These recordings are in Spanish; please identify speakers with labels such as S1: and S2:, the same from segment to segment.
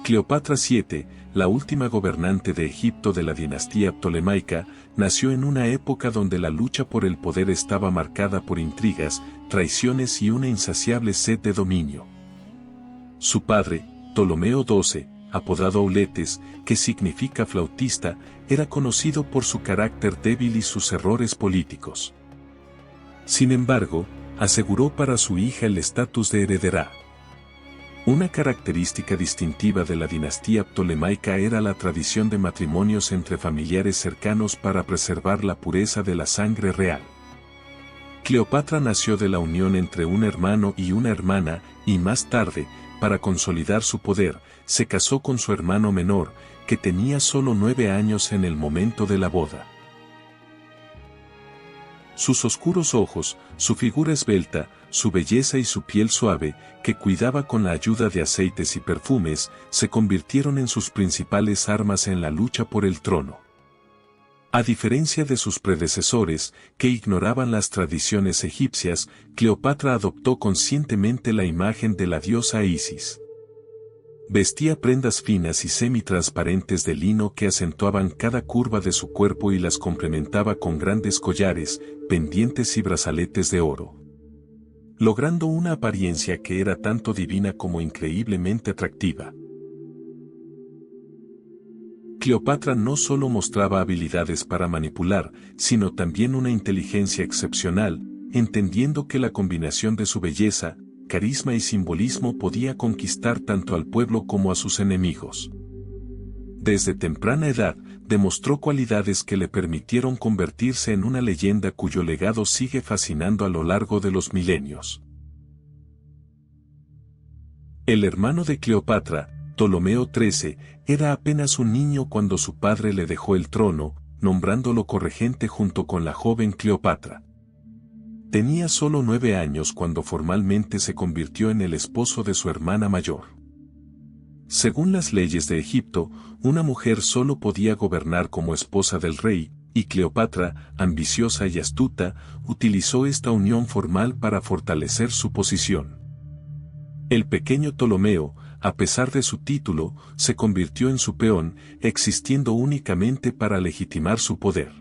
S1: Cleopatra VII, la última gobernante de Egipto de la dinastía ptolemaica, nació en una época donde la lucha por el poder estaba marcada por intrigas, traiciones y una insaciable sed de dominio. Su padre, Ptolomeo XII, apodado Auletes, que significa flautista, era conocido por su carácter débil y sus errores políticos. Sin embargo, aseguró para su hija el estatus de heredera. Una característica distintiva de la dinastía ptolemaica era la tradición de matrimonios entre familiares cercanos para preservar la pureza de la sangre real. Cleopatra nació de la unión entre un hermano y una hermana, y más tarde, para consolidar su poder, se casó con su hermano menor, que tenía solo 9 años en el momento de la boda. Sus oscuros ojos, su figura esbelta, su belleza y su piel suave, que cuidaba con la ayuda de aceites y perfumes, se convirtieron en sus principales armas en la lucha por el trono. A diferencia de sus predecesores, que ignoraban las tradiciones egipcias, Cleopatra adoptó conscientemente la imagen de la diosa Isis. Vestía prendas finas y semi-transparentes de lino que acentuaban cada curva de su cuerpo y las complementaba con grandes collares, pendientes y brazaletes de oro, logrando una apariencia que era tanto divina como increíblemente atractiva. Cleopatra no solo mostraba habilidades para manipular, sino también una inteligencia excepcional, entendiendo que la combinación de su belleza, carisma y simbolismo podía conquistar tanto al pueblo como a sus enemigos. Desde temprana edad, demostró cualidades que le permitieron convertirse en una leyenda cuyo legado sigue fascinando a lo largo de los milenios. El hermano de Cleopatra, Ptolomeo XIII, era apenas un niño cuando su padre le dejó el trono, nombrándolo corregente junto con la joven Cleopatra. Tenía solo 9 años cuando formalmente se convirtió en el esposo de su hermana mayor. Según las leyes de Egipto, una mujer solo podía gobernar como esposa del rey, y Cleopatra, ambiciosa y astuta, utilizó esta unión formal para fortalecer su posición. El pequeño Ptolomeo, a pesar de su título, se convirtió en su peón, existiendo únicamente para legitimar su poder.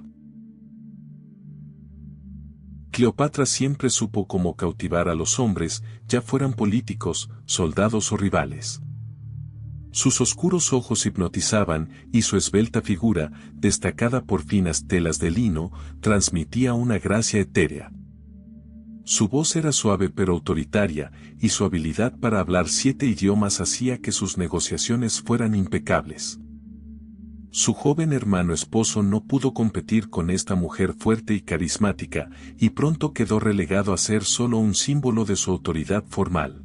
S1: Cleopatra siempre supo cómo cautivar a los hombres, ya fueran políticos, soldados o rivales. Sus oscuros ojos hipnotizaban, y su esbelta figura, destacada por finas telas de lino, transmitía una gracia etérea. Su voz era suave pero autoritaria, y su habilidad para hablar 7 idiomas hacía que sus negociaciones fueran impecables. Su joven hermano esposo no pudo competir con esta mujer fuerte y carismática, y pronto quedó relegado a ser solo un símbolo de su autoridad formal.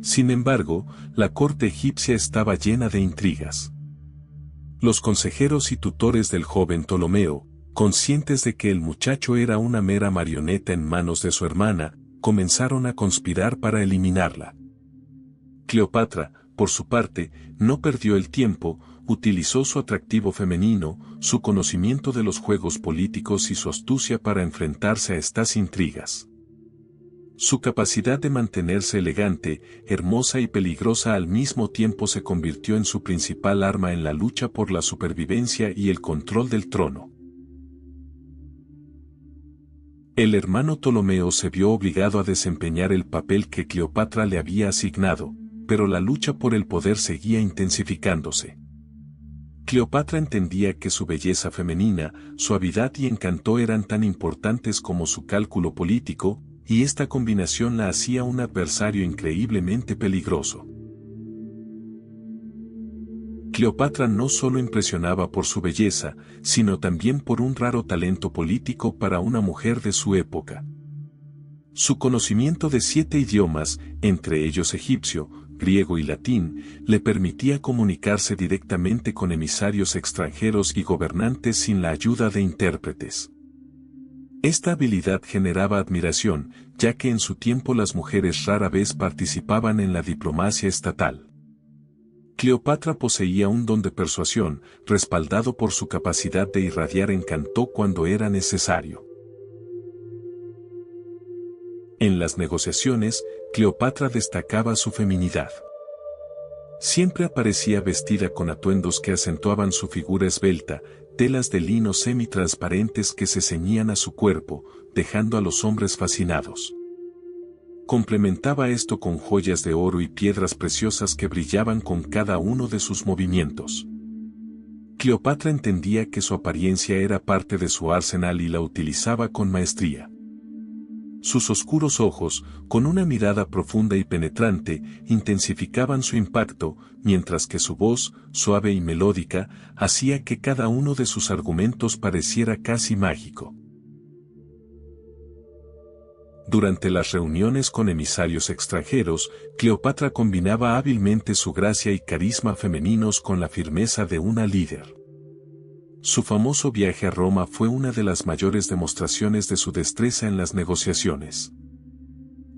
S1: Sin embargo, la corte egipcia estaba llena de intrigas. Los consejeros y tutores del joven Ptolomeo, conscientes de que el muchacho era una mera marioneta en manos de su hermana, comenzaron a conspirar para eliminarla. Cleopatra, por su parte, no perdió el tiempo, utilizó su atractivo femenino, su conocimiento de los juegos políticos y su astucia para enfrentarse a estas intrigas. Su capacidad de mantenerse elegante, hermosa y peligrosa al mismo tiempo se convirtió en su principal arma en la lucha por la supervivencia y el control del trono. El hermano Ptolomeo se vio obligado a desempeñar el papel que Cleopatra le había asignado, pero la lucha por el poder seguía intensificándose. Cleopatra entendía que su belleza femenina, suavidad y encanto eran tan importantes como su cálculo político, y esta combinación la hacía un adversario increíblemente peligroso. Cleopatra no solo impresionaba por su belleza, sino también por un raro talento político para una mujer de su época. Su conocimiento de 7 idiomas, entre ellos egipcio, griego y latín, le permitía comunicarse directamente con emisarios extranjeros y gobernantes sin la ayuda de intérpretes. Esta habilidad generaba admiración, ya que en su tiempo las mujeres rara vez participaban en la diplomacia estatal. Cleopatra poseía un don de persuasión, respaldado por su capacidad de irradiar encanto cuando era necesario. En las negociaciones, Cleopatra destacaba su feminidad. Siempre aparecía vestida con atuendos que acentuaban su figura esbelta, telas de lino semitransparentes que se ceñían a su cuerpo, dejando a los hombres fascinados. Complementaba esto con joyas de oro y piedras preciosas que brillaban con cada uno de sus movimientos. Cleopatra entendía que su apariencia era parte de su arsenal y la utilizaba con maestría. Sus oscuros ojos, con una mirada profunda y penetrante, intensificaban su impacto, mientras que su voz, suave y melódica, hacía que cada uno de sus argumentos pareciera casi mágico. Durante las reuniones con emisarios extranjeros, Cleopatra combinaba hábilmente su gracia y carisma femeninos con la firmeza de una líder. Su famoso viaje a Roma fue una de las mayores demostraciones de su destreza en las negociaciones.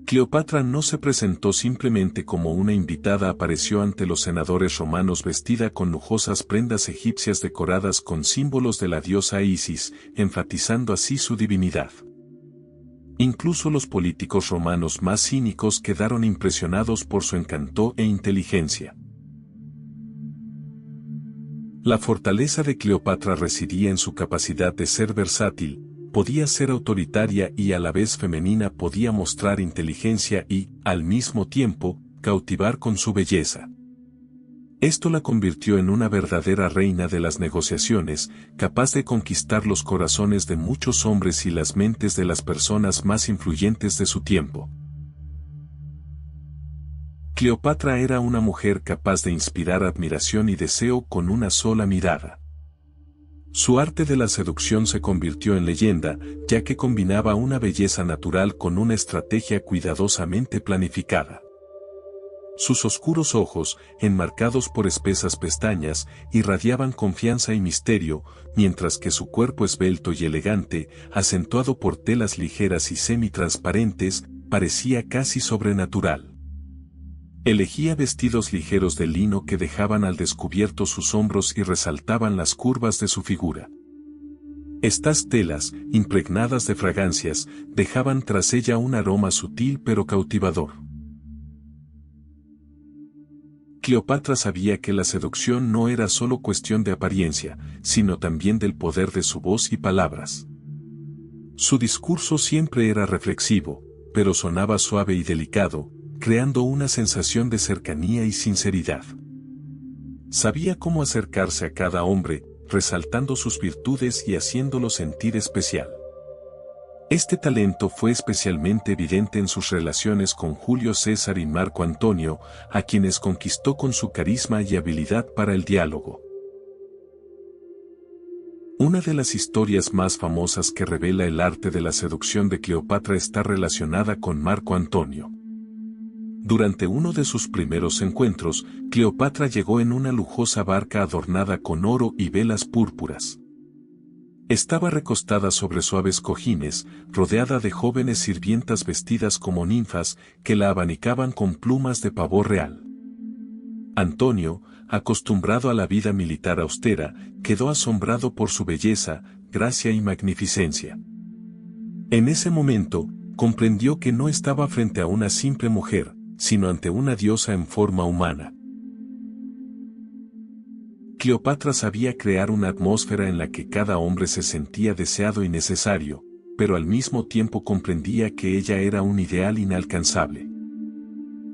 S1: Cleopatra no se presentó simplemente como una invitada, apareció ante los senadores romanos vestida con lujosas prendas egipcias decoradas con símbolos de la diosa Isis, enfatizando así su divinidad. Incluso los políticos romanos más cínicos quedaron impresionados por su encanto e inteligencia. La fortaleza de Cleopatra residía en su capacidad de ser versátil, podía ser autoritaria y a la vez femenina, podía mostrar inteligencia y, al mismo tiempo, cautivar con su belleza. Esto la convirtió en una verdadera reina de las negociaciones, capaz de conquistar los corazones de muchos hombres y las mentes de las personas más influyentes de su tiempo. Cleopatra era una mujer capaz de inspirar admiración y deseo con una sola mirada. Su arte de la seducción se convirtió en leyenda, ya que combinaba una belleza natural con una estrategia cuidadosamente planificada. Sus oscuros ojos, enmarcados por espesas pestañas, irradiaban confianza y misterio, mientras que su cuerpo esbelto y elegante, acentuado por telas ligeras y semitransparentes, parecía casi sobrenatural. Elegía vestidos ligeros de lino que dejaban al descubierto sus hombros y resaltaban las curvas de su figura. Estas telas, impregnadas de fragancias, dejaban tras ella un aroma sutil pero cautivador. Cleopatra sabía que la seducción no era solo cuestión de apariencia, sino también del poder de su voz y palabras. Su discurso siempre era reflexivo, pero sonaba suave y delicado, creando una sensación de cercanía y sinceridad. Sabía cómo acercarse a cada hombre, resaltando sus virtudes y haciéndolo sentir especial. Este talento fue especialmente evidente en sus relaciones con Julio César y Marco Antonio, a quienes conquistó con su carisma y habilidad para el diálogo. Una de las historias más famosas que revela el arte de la seducción de Cleopatra está relacionada con Marco Antonio. Durante uno de sus primeros encuentros, Cleopatra llegó en una lujosa barca adornada con oro y velas púrpuras. Estaba recostada sobre suaves cojines, rodeada de jóvenes sirvientas vestidas como ninfas que la abanicaban con plumas de pavor real. Antonio, acostumbrado a la vida militar austera, quedó asombrado por su belleza, gracia y magnificencia. En ese momento, comprendió que no estaba frente a una simple mujer, sino ante una diosa en forma humana. Cleopatra sabía crear una atmósfera en la que cada hombre se sentía deseado y necesario, pero al mismo tiempo comprendía que ella era un ideal inalcanzable.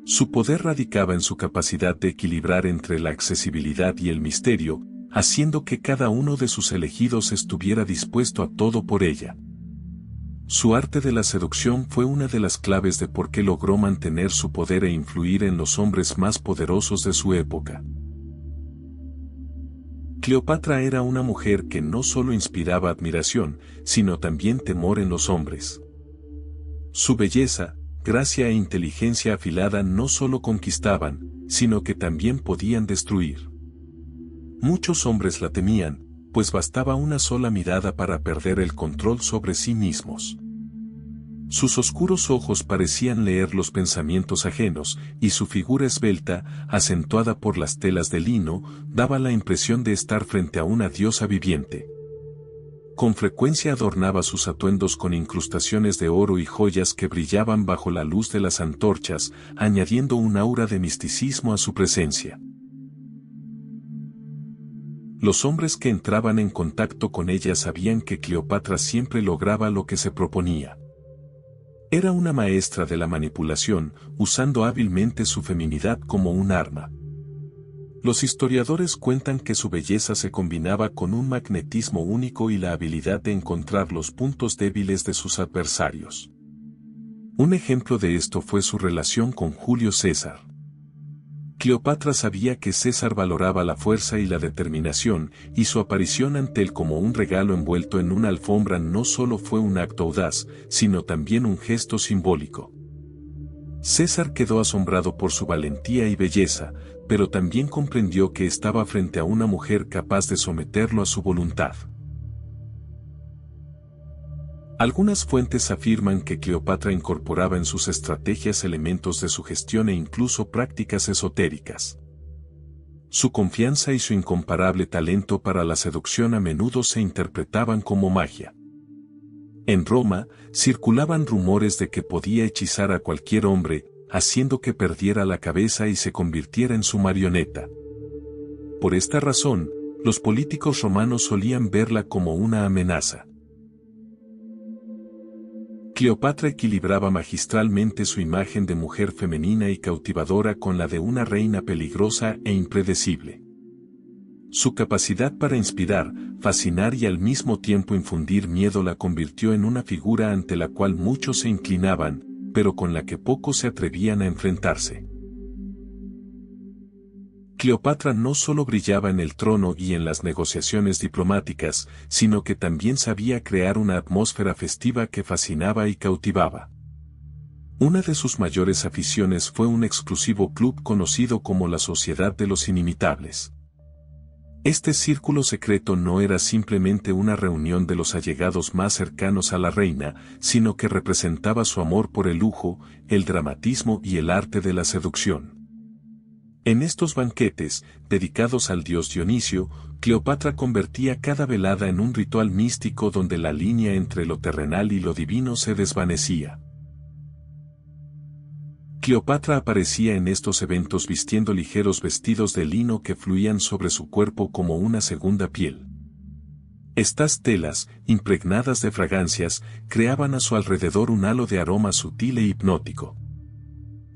S1: Su poder radicaba en su capacidad de equilibrar entre la accesibilidad y el misterio, haciendo que cada uno de sus elegidos estuviera dispuesto a todo por ella. Su arte de la seducción fue una de las claves de por qué logró mantener su poder e influir en los hombres más poderosos de su época. Cleopatra era una mujer que no solo inspiraba admiración, sino también temor en los hombres. Su belleza, gracia e inteligencia afilada no solo conquistaban, sino que también podían destruir. Muchos hombres la temían, pues bastaba una sola mirada para perder el control sobre sí mismos. Sus oscuros ojos parecían leer los pensamientos ajenos, y su figura esbelta, acentuada por las telas de lino, daba la impresión de estar frente a una diosa viviente. Con frecuencia adornaba sus atuendos con incrustaciones de oro y joyas que brillaban bajo la luz de las antorchas, añadiendo un aura de misticismo a su presencia. Los hombres que entraban en contacto con ella sabían que Cleopatra siempre lograba lo que se proponía. Era una maestra de la manipulación, usando hábilmente su feminidad como un arma. Los historiadores cuentan que su belleza se combinaba con un magnetismo único y la habilidad de encontrar los puntos débiles de sus adversarios. Un ejemplo de esto fue su relación con Julio César. Cleopatra sabía que César valoraba la fuerza y la determinación, y su aparición ante él como un regalo envuelto en una alfombra no solo fue un acto audaz, sino también un gesto simbólico. César quedó asombrado por su valentía y belleza, pero también comprendió que estaba frente a una mujer capaz de someterlo a su voluntad. Algunas fuentes afirman que Cleopatra incorporaba en sus estrategias elementos de sugestión e incluso prácticas esotéricas. Su confianza y su incomparable talento para la seducción a menudo se interpretaban como magia. En Roma, circulaban rumores de que podía hechizar a cualquier hombre, haciendo que perdiera la cabeza y se convirtiera en su marioneta. Por esta razón, los políticos romanos solían verla como una amenaza. Cleopatra equilibraba magistralmente su imagen de mujer femenina y cautivadora con la de una reina peligrosa e impredecible. Su capacidad para inspirar, fascinar y al mismo tiempo infundir miedo la convirtió en una figura ante la cual muchos se inclinaban, pero con la que pocos se atrevían a enfrentarse. Cleopatra no solo brillaba en el trono y en las negociaciones diplomáticas, sino que también sabía crear una atmósfera festiva que fascinaba y cautivaba. Una de sus mayores aficiones fue un exclusivo club conocido como la Sociedad de los Inimitables. Este círculo secreto no era simplemente una reunión de los allegados más cercanos a la reina, sino que representaba su amor por el lujo, el dramatismo y el arte de la seducción. En estos banquetes, dedicados al dios Dionisio, Cleopatra convertía cada velada en un ritual místico donde la línea entre lo terrenal y lo divino se desvanecía. Cleopatra aparecía en estos eventos vistiendo ligeros vestidos de lino que fluían sobre su cuerpo como una segunda piel. Estas telas, impregnadas de fragancias, creaban a su alrededor un halo de aroma sutil e hipnótico.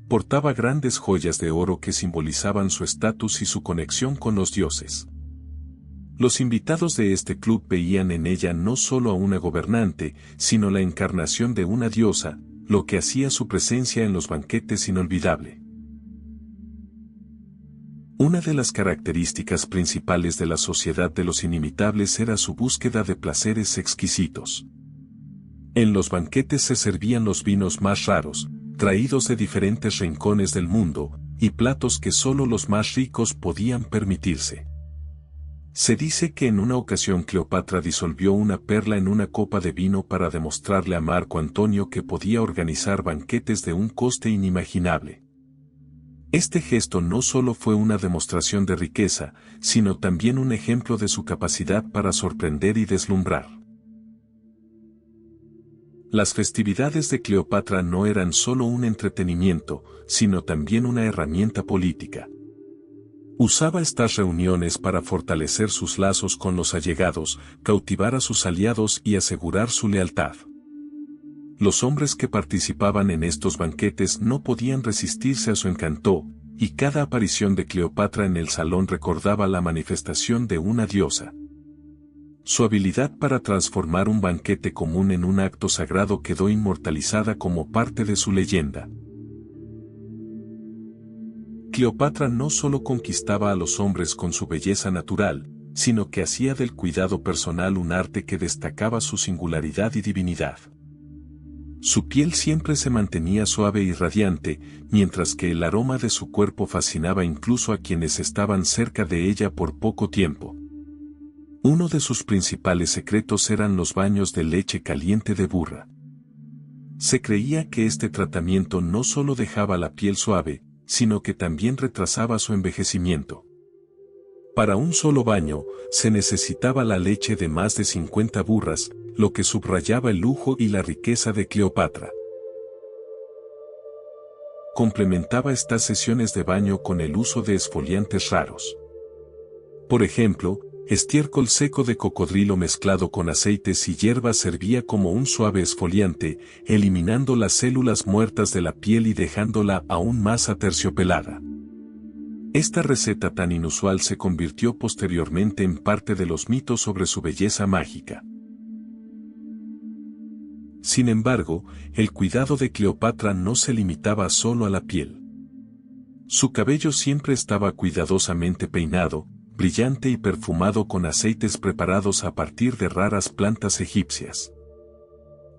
S1: Portaba grandes joyas de oro que simbolizaban su estatus y su conexión con los dioses. Los invitados de este club veían en ella no solo a una gobernante, sino la encarnación de una diosa, lo que hacía su presencia en los banquetes inolvidable. Una de las características principales de la Sociedad de los Inimitables era su búsqueda de placeres exquisitos. En los banquetes se servían los vinos más raros, traídos de diferentes rincones del mundo, y platos que solo los más ricos podían permitirse. Se dice que en una ocasión Cleopatra disolvió una perla en una copa de vino para demostrarle a Marco Antonio que podía organizar banquetes de un coste inimaginable. Este gesto no solo fue una demostración de riqueza, sino también un ejemplo de su capacidad para sorprender y deslumbrar. Las festividades de Cleopatra no eran solo un entretenimiento, sino también una herramienta política. Usaba estas reuniones para fortalecer sus lazos con los allegados, cautivar a sus aliados y asegurar su lealtad. Los hombres que participaban en estos banquetes no podían resistirse a su encanto, y cada aparición de Cleopatra en el salón recordaba la manifestación de una diosa. Su habilidad para transformar un banquete común en un acto sagrado quedó inmortalizada como parte de su leyenda. Cleopatra no solo conquistaba a los hombres con su belleza natural, sino que hacía del cuidado personal un arte que destacaba su singularidad y divinidad. Su piel siempre se mantenía suave y radiante, mientras que el aroma de su cuerpo fascinaba incluso a quienes estaban cerca de ella por poco tiempo. Uno de sus principales secretos eran los baños de leche caliente de burra. Se creía que este tratamiento no solo dejaba la piel suave, sino que también retrasaba su envejecimiento. Para un solo baño, se necesitaba la leche de más de 50 burras, lo que subrayaba el lujo y la riqueza de Cleopatra. Complementaba estas sesiones de baño con el uso de esfoliantes raros. Por ejemplo, estiércol seco de cocodrilo mezclado con aceites y hierbas servía como un suave esfoliante, eliminando las células muertas de la piel y dejándola aún más aterciopelada. Esta receta tan inusual se convirtió posteriormente en parte de los mitos sobre su belleza mágica. Sin embargo, el cuidado de Cleopatra no se limitaba solo a la piel. Su cabello siempre estaba cuidadosamente peinado, brillante y perfumado con aceites preparados a partir de raras plantas egipcias.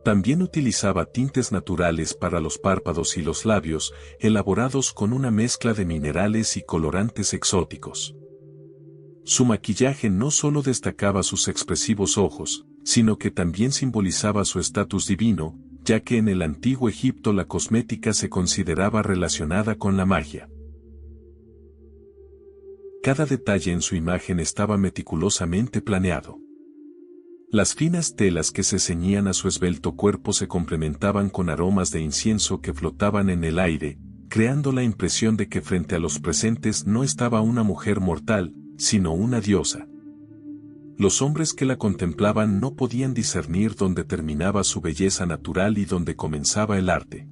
S1: También utilizaba tintes naturales para los párpados y los labios, elaborados con una mezcla de minerales y colorantes exóticos. Su maquillaje no solo destacaba sus expresivos ojos, sino que también simbolizaba su estatus divino, ya que en el antiguo Egipto la cosmética se consideraba relacionada con la magia. Cada detalle en su imagen estaba meticulosamente planeado. Las finas telas que se ceñían a su esbelto cuerpo se complementaban con aromas de incienso que flotaban en el aire, creando la impresión de que frente a los presentes no estaba una mujer mortal, sino una diosa. Los hombres que la contemplaban no podían discernir dónde terminaba su belleza natural y dónde comenzaba el arte.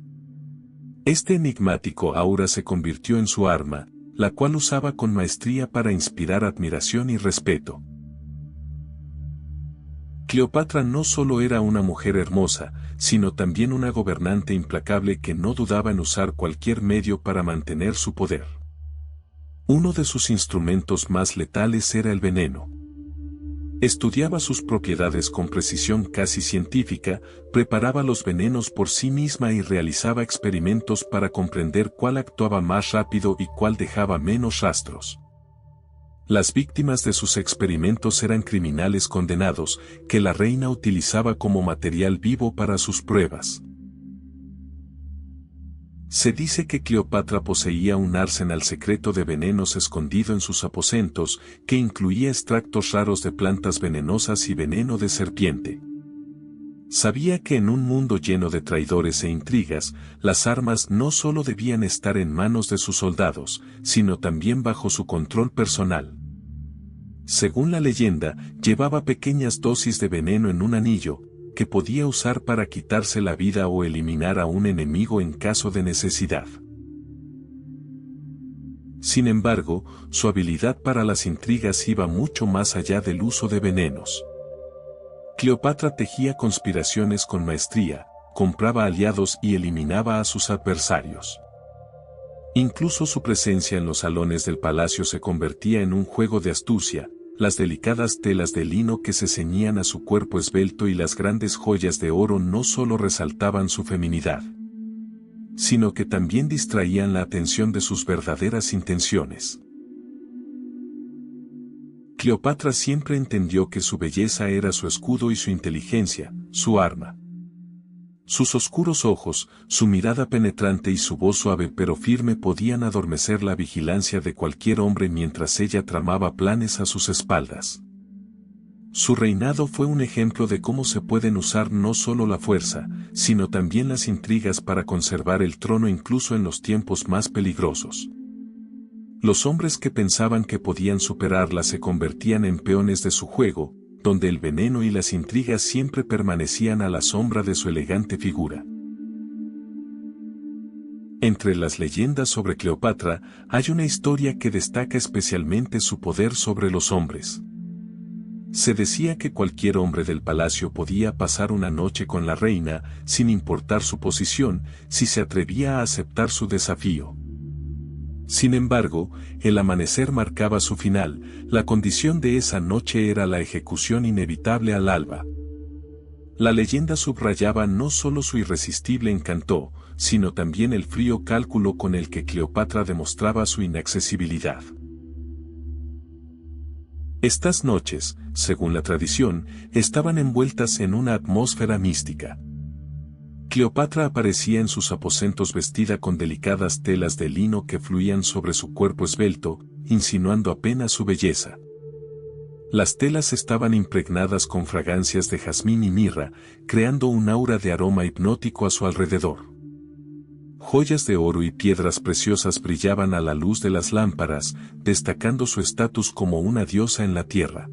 S1: Este enigmático aura se convirtió en su arma, la cual usaba con maestría para inspirar admiración y respeto. Cleopatra no solo era una mujer hermosa, sino también una gobernante implacable que no dudaba en usar cualquier medio para mantener su poder. Uno de sus instrumentos más letales era el veneno. Estudiaba sus propiedades con precisión casi científica, preparaba los venenos por sí misma y realizaba experimentos para comprender cuál actuaba más rápido y cuál dejaba menos rastros. Las víctimas de sus experimentos eran criminales condenados, que la reina utilizaba como material vivo para sus pruebas. Se dice que Cleopatra poseía un arsenal secreto de venenos escondido en sus aposentos, que incluía extractos raros de plantas venenosas y veneno de serpiente. Sabía que en un mundo lleno de traidores e intrigas, las armas no solo debían estar en manos de sus soldados, sino también bajo su control personal. Según la leyenda, llevaba pequeñas dosis de veneno en un anillo, que podía usar para quitarse la vida o eliminar a un enemigo en caso de necesidad. Sin embargo, su habilidad para las intrigas iba mucho más allá del uso de venenos. Cleopatra tejía conspiraciones con maestría, compraba aliados y eliminaba a sus adversarios. Incluso su presencia en los salones del palacio se convertía en un juego de astucia. Las delicadas telas de lino que se ceñían a su cuerpo esbelto y las grandes joyas de oro no solo resaltaban su feminidad, sino que también distraían la atención de sus verdaderas intenciones. Cleopatra siempre entendió que su belleza era su escudo y su inteligencia, su arma. Sus oscuros ojos, su mirada penetrante y su voz suave pero firme podían adormecer la vigilancia de cualquier hombre mientras ella tramaba planes a sus espaldas. Su reinado fue un ejemplo de cómo se pueden usar no solo la fuerza, sino también las intrigas para conservar el trono incluso en los tiempos más peligrosos. Los hombres que pensaban que podían superarla se convertían en peones de su juego, donde el veneno y las intrigas siempre permanecían a la sombra de su elegante figura. Entre las leyendas sobre Cleopatra, hay una historia que destaca especialmente su poder sobre los hombres. Se decía que cualquier hombre del palacio podía pasar una noche con la reina, sin importar su posición, si se atrevía a aceptar su desafío. Sin embargo, el amanecer marcaba su final, la condición de esa noche era la ejecución inevitable al alba. La leyenda subrayaba no solo su irresistible encanto, sino también el frío cálculo con el que Cleopatra demostraba su inaccesibilidad. Estas noches, según la tradición, estaban envueltas en una atmósfera mística. Cleopatra aparecía en sus aposentos vestida con delicadas telas de lino que fluían sobre su cuerpo esbelto, insinuando apenas su belleza. Las telas estaban impregnadas con fragancias de jazmín y mirra, creando un aura de aroma hipnótico a su alrededor. Joyas de oro y piedras preciosas brillaban a la luz de las lámparas, destacando su estatus como una diosa en la tierra.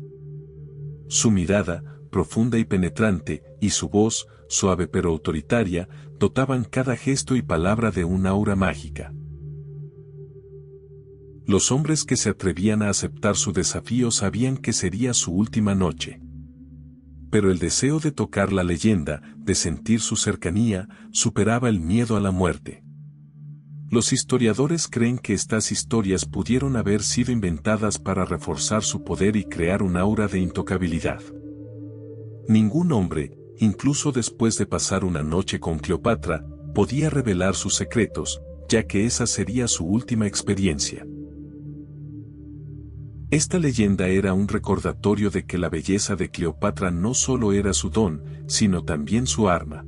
S1: Su mirada, profunda y penetrante, y su voz, suave pero autoritaria, dotaban cada gesto y palabra de un aura mágica. Los hombres que se atrevían a aceptar su desafío sabían que sería su última noche. Pero el deseo de tocar la leyenda, de sentir su cercanía, superaba el miedo a la muerte. Los historiadores creen que estas historias pudieron haber sido inventadas para reforzar su poder y crear un aura de intocabilidad. Ningún hombre, incluso después de pasar una noche con Cleopatra, podía revelar sus secretos, ya que esa sería su última experiencia. Esta leyenda era un recordatorio de que la belleza de Cleopatra no solo era su don, sino también su arma.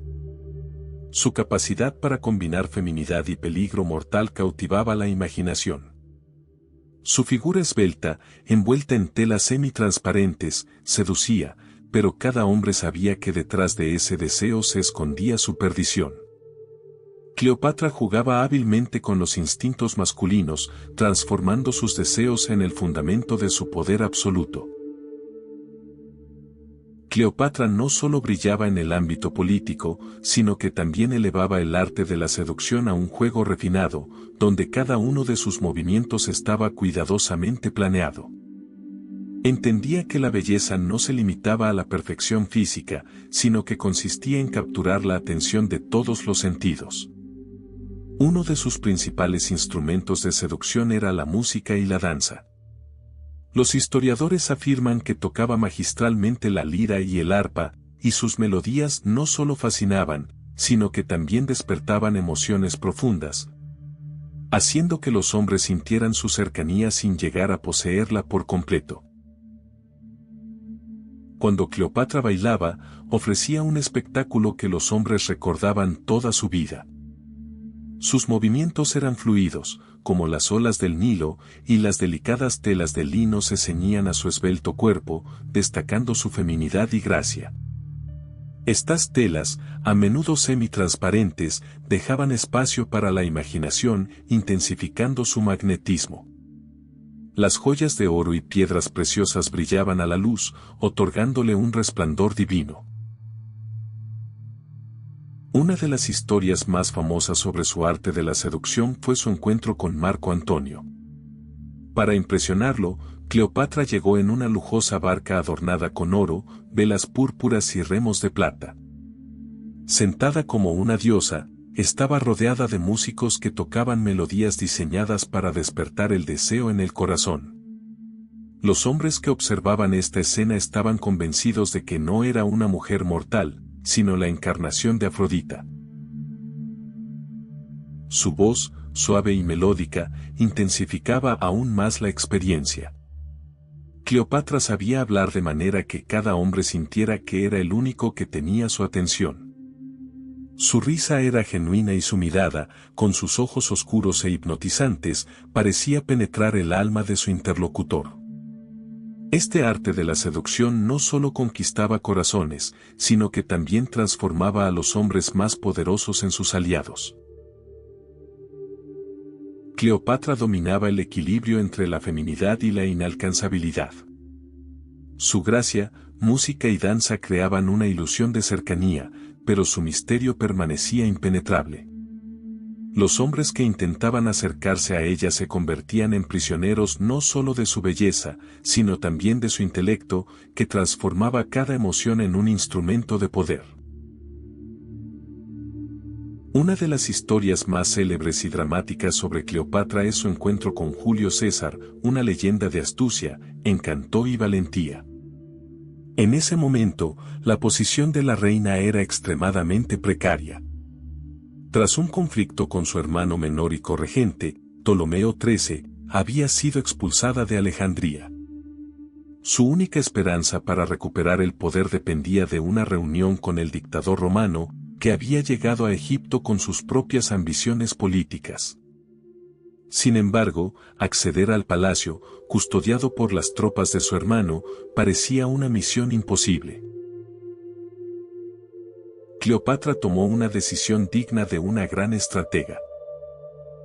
S1: Su capacidad para combinar feminidad y peligro mortal cautivaba la imaginación. Su figura esbelta, envuelta en telas semitransparentes, seducía, pero cada hombre sabía que detrás de ese deseo se escondía su perdición. Cleopatra jugaba hábilmente con los instintos masculinos, transformando sus deseos en el fundamento de su poder absoluto. Cleopatra no solo brillaba en el ámbito político, sino que también elevaba el arte de la seducción a un juego refinado, donde cada uno de sus movimientos estaba cuidadosamente planeado. Entendía que la belleza no se limitaba a la perfección física, sino que consistía en capturar la atención de todos los sentidos. Uno de sus principales instrumentos de seducción era la música y la danza. Los historiadores afirman que tocaba magistralmente la lira y el arpa, y sus melodías no solo fascinaban, sino que también despertaban emociones profundas, haciendo que los hombres sintieran su cercanía sin llegar a poseerla por completo. Cuando Cleopatra bailaba, ofrecía un espectáculo que los hombres recordaban toda su vida. Sus movimientos eran fluidos, como las olas del Nilo, y las delicadas telas de lino se ceñían a su esbelto cuerpo, destacando su feminidad y gracia. Estas telas, a menudo semitransparentes, dejaban espacio para la imaginación, intensificando su magnetismo. Las joyas de oro y piedras preciosas brillaban a la luz, otorgándole un resplandor divino. Una de las historias más famosas sobre su arte de la seducción fue su encuentro con Marco Antonio. Para impresionarlo, Cleopatra llegó en una lujosa barca adornada con oro, velas púrpuras y remos de plata. Sentada como una diosa, estaba rodeada de músicos que tocaban melodías diseñadas para despertar el deseo en el corazón. Los hombres que observaban esta escena estaban convencidos de que no era una mujer mortal, sino la encarnación de Afrodita. Su voz, suave y melódica, intensificaba aún más la experiencia. Cleopatra sabía hablar de manera que cada hombre sintiera que era el único que tenía su atención. Su risa era genuina y su mirada, con sus ojos oscuros e hipnotizantes, parecía penetrar el alma de su interlocutor. Este arte de la seducción no solo conquistaba corazones, sino que también transformaba a los hombres más poderosos en sus aliados. Cleopatra dominaba el equilibrio entre la feminidad y la inalcanzabilidad. Su gracia, música y danza creaban una ilusión de cercanía, pero su misterio permanecía impenetrable. Los hombres que intentaban acercarse a ella se convertían en prisioneros no solo de su belleza, sino también de su intelecto, que transformaba cada emoción en un instrumento de poder. Una de las historias más célebres y dramáticas sobre Cleopatra es su encuentro con Julio César, una leyenda de astucia, encanto y valentía. En ese momento, la posición de la reina era extremadamente precaria. Tras un conflicto con su hermano menor y corregente, Ptolomeo XIII, había sido expulsada de Alejandría. Su única esperanza para recuperar el poder dependía de una reunión con el dictador romano, que había llegado a Egipto con sus propias ambiciones políticas. Sin embargo, acceder al palacio, custodiado por las tropas de su hermano, parecía una misión imposible. Cleopatra tomó una decisión digna de una gran estratega.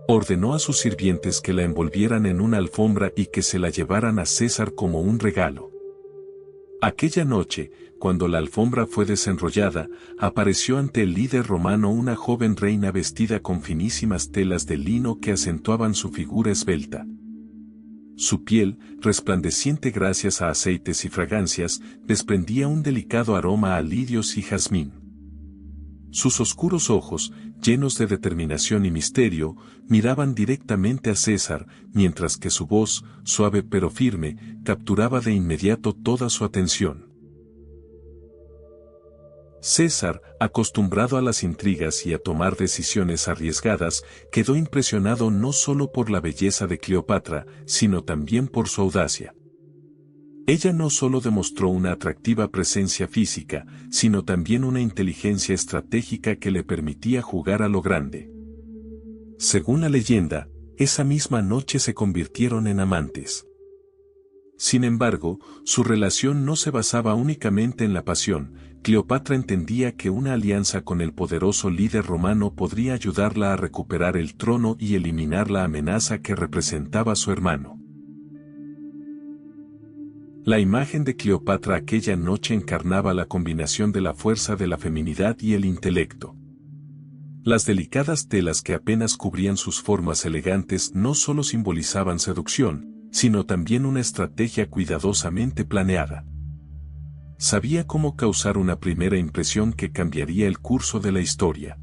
S1: Ordenó a sus sirvientes que la envolvieran en una alfombra y que se la llevaran a César como un regalo. Aquella noche, cuando la alfombra fue desenrollada, apareció ante el líder romano una joven reina vestida con finísimas telas de lino que acentuaban su figura esbelta. Su piel, resplandeciente gracias a aceites y fragancias, desprendía un delicado aroma a lirios y jazmín. Sus oscuros ojos, llenos de determinación y misterio, miraban directamente a César, mientras que su voz, suave pero firme, capturaba de inmediato toda su atención. César, acostumbrado a las intrigas y a tomar decisiones arriesgadas, quedó impresionado no solo por la belleza de Cleopatra, sino también por su audacia. Ella no solo demostró una atractiva presencia física, sino también una inteligencia estratégica que le permitía jugar a lo grande. Según la leyenda, esa misma noche se convirtieron en amantes. Sin embargo, su relación no se basaba únicamente en la pasión. Cleopatra entendía que una alianza con el poderoso líder romano podría ayudarla a recuperar el trono y eliminar la amenaza que representaba su hermano. La imagen de Cleopatra aquella noche encarnaba la combinación de la fuerza de la feminidad y el intelecto. Las delicadas telas que apenas cubrían sus formas elegantes no solo simbolizaban seducción, sino también una estrategia cuidadosamente planeada. Sabía cómo causar una primera impresión que cambiaría el curso de la historia.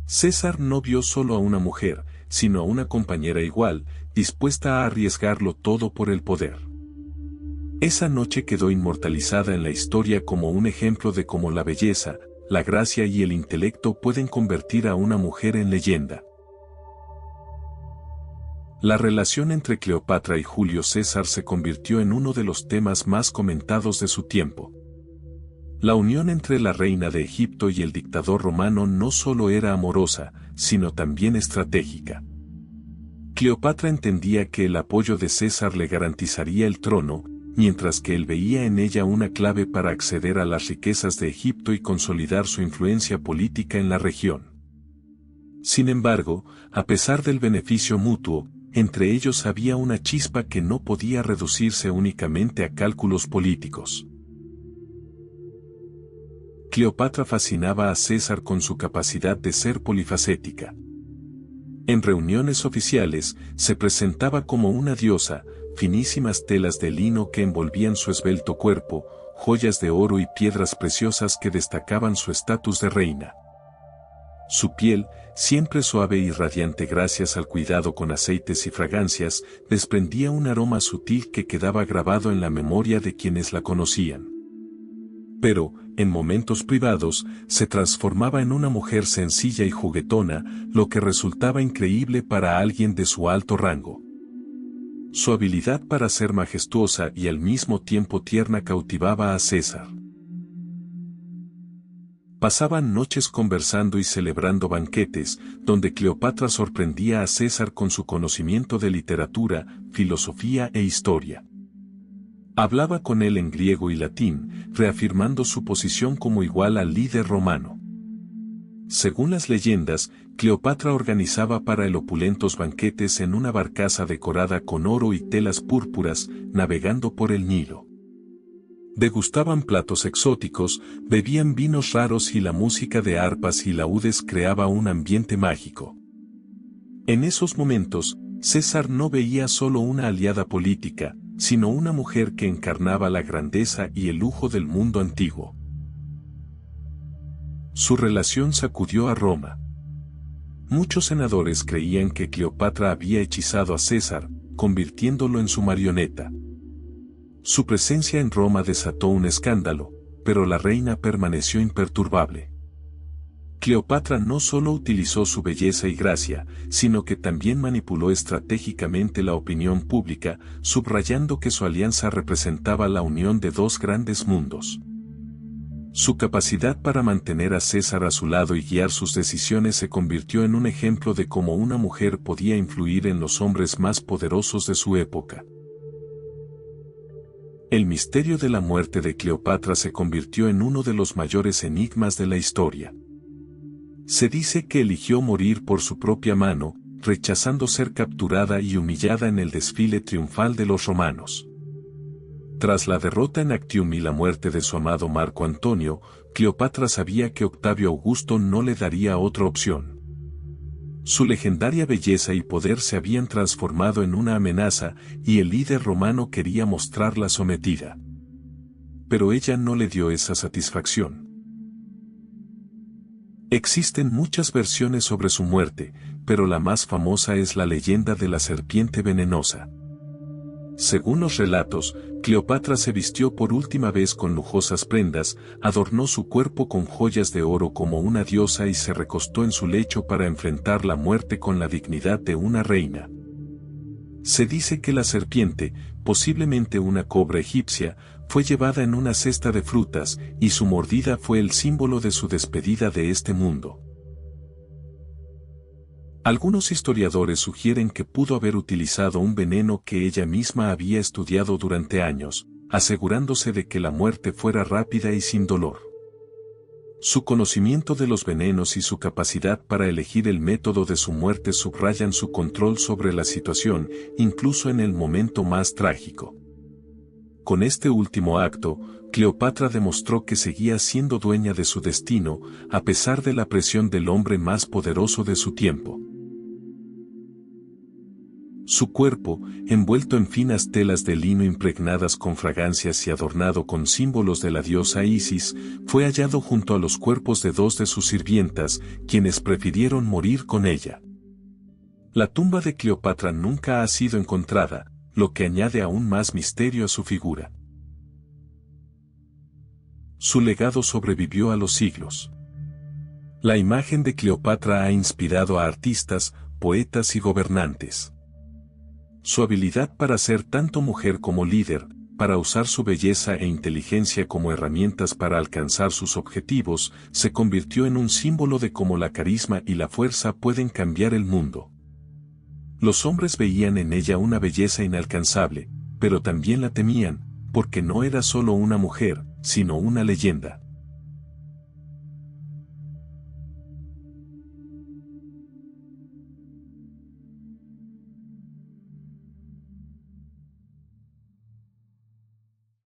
S1: César no vio solo a una mujer, sino a una compañera igual, dispuesta a arriesgarlo todo por el poder. Esa noche quedó inmortalizada en la historia como un ejemplo de cómo la belleza, la gracia y el intelecto pueden convertir a una mujer en leyenda. La relación entre Cleopatra y Julio César se convirtió en uno de los temas más comentados de su tiempo. La unión entre la reina de Egipto y el dictador romano no solo era amorosa, sino también estratégica. Cleopatra entendía que el apoyo de César le garantizaría el trono, mientras que él veía en ella una clave para acceder a las riquezas de Egipto y consolidar su influencia política en la región. Sin embargo, a pesar del beneficio mutuo, entre ellos había una chispa que no podía reducirse únicamente a cálculos políticos. Cleopatra fascinaba a César con su capacidad de ser polifacética. En reuniones oficiales, se presentaba como una diosa, finísimas telas de lino que envolvían su esbelto cuerpo, joyas de oro y piedras preciosas que destacaban su estatus de reina. Su piel, siempre suave y radiante gracias al cuidado con aceites y fragancias, desprendía un aroma sutil que quedaba grabado en la memoria de quienes la conocían. Pero, en momentos privados, se transformaba en una mujer sencilla y juguetona, lo que resultaba increíble para alguien de su alto rango. Su habilidad para ser majestuosa y al mismo tiempo tierna cautivaba a César. Pasaban noches conversando y celebrando banquetes, donde Cleopatra sorprendía a César con su conocimiento de literatura, filosofía e historia. Hablaba con él en griego y latín, reafirmando su posición como igual al líder romano. Según las leyendas, Cleopatra organizaba para él opulentos banquetes en una barcaza decorada con oro y telas púrpuras, navegando por el Nilo. Degustaban platos exóticos, bebían vinos raros y la música de arpas y laúdes creaba un ambiente mágico. En esos momentos, César no veía solo una aliada política, sino una mujer que encarnaba la grandeza y el lujo del mundo antiguo. Su relación sacudió a Roma. Muchos senadores creían que Cleopatra había hechizado a César, convirtiéndolo en su marioneta. Su presencia en Roma desató un escándalo, pero la reina permaneció imperturbable. Cleopatra no solo utilizó su belleza y gracia, sino que también manipuló estratégicamente la opinión pública, subrayando que su alianza representaba la unión de dos grandes mundos. Su capacidad para mantener a César a su lado y guiar sus decisiones se convirtió en un ejemplo de cómo una mujer podía influir en los hombres más poderosos de su época. El misterio de la muerte de Cleopatra se convirtió en uno de los mayores enigmas de la historia. Se dice que eligió morir por su propia mano, rechazando ser capturada y humillada en el desfile triunfal de los romanos. Tras la derrota en Actium y la muerte de su amado Marco Antonio, Cleopatra sabía que Octavio Augusto no le daría otra opción. Su legendaria belleza y poder se habían transformado en una amenaza y el líder romano quería mostrarla sometida. Pero ella no le dio esa satisfacción. Existen muchas versiones sobre su muerte, pero la más famosa es la leyenda de la serpiente venenosa. Según los relatos, Cleopatra se vistió por última vez con lujosas prendas, adornó su cuerpo con joyas de oro como una diosa y se recostó en su lecho para enfrentar la muerte con la dignidad de una reina. Se dice que la serpiente, posiblemente una cobra egipcia, fue llevada en una cesta de frutas, y su mordida fue el símbolo de su despedida de este mundo. Algunos historiadores sugieren que pudo haber utilizado un veneno que ella misma había estudiado durante años, asegurándose de que la muerte fuera rápida y sin dolor. Su conocimiento de los venenos y su capacidad para elegir el método de su muerte subrayan su control sobre la situación, incluso en el momento más trágico. Con este último acto, Cleopatra demostró que seguía siendo dueña de su destino, a pesar de la presión del hombre más poderoso de su tiempo. Su cuerpo, envuelto en finas telas de lino impregnadas con fragancias y adornado con símbolos de la diosa Isis, fue hallado junto a los cuerpos de dos de sus sirvientas, quienes prefirieron morir con ella. La tumba de Cleopatra nunca ha sido encontrada, lo que añade aún más misterio a su figura. Su legado sobrevivió a los siglos. La imagen de Cleopatra ha inspirado a artistas, poetas y gobernantes. Su habilidad para ser tanto mujer como líder, para usar su belleza e inteligencia como herramientas para alcanzar sus objetivos, se convirtió en un símbolo de cómo la carisma y la fuerza pueden cambiar el mundo. Los hombres veían en ella una belleza inalcanzable, pero también la temían, porque no era solo una mujer, sino una leyenda.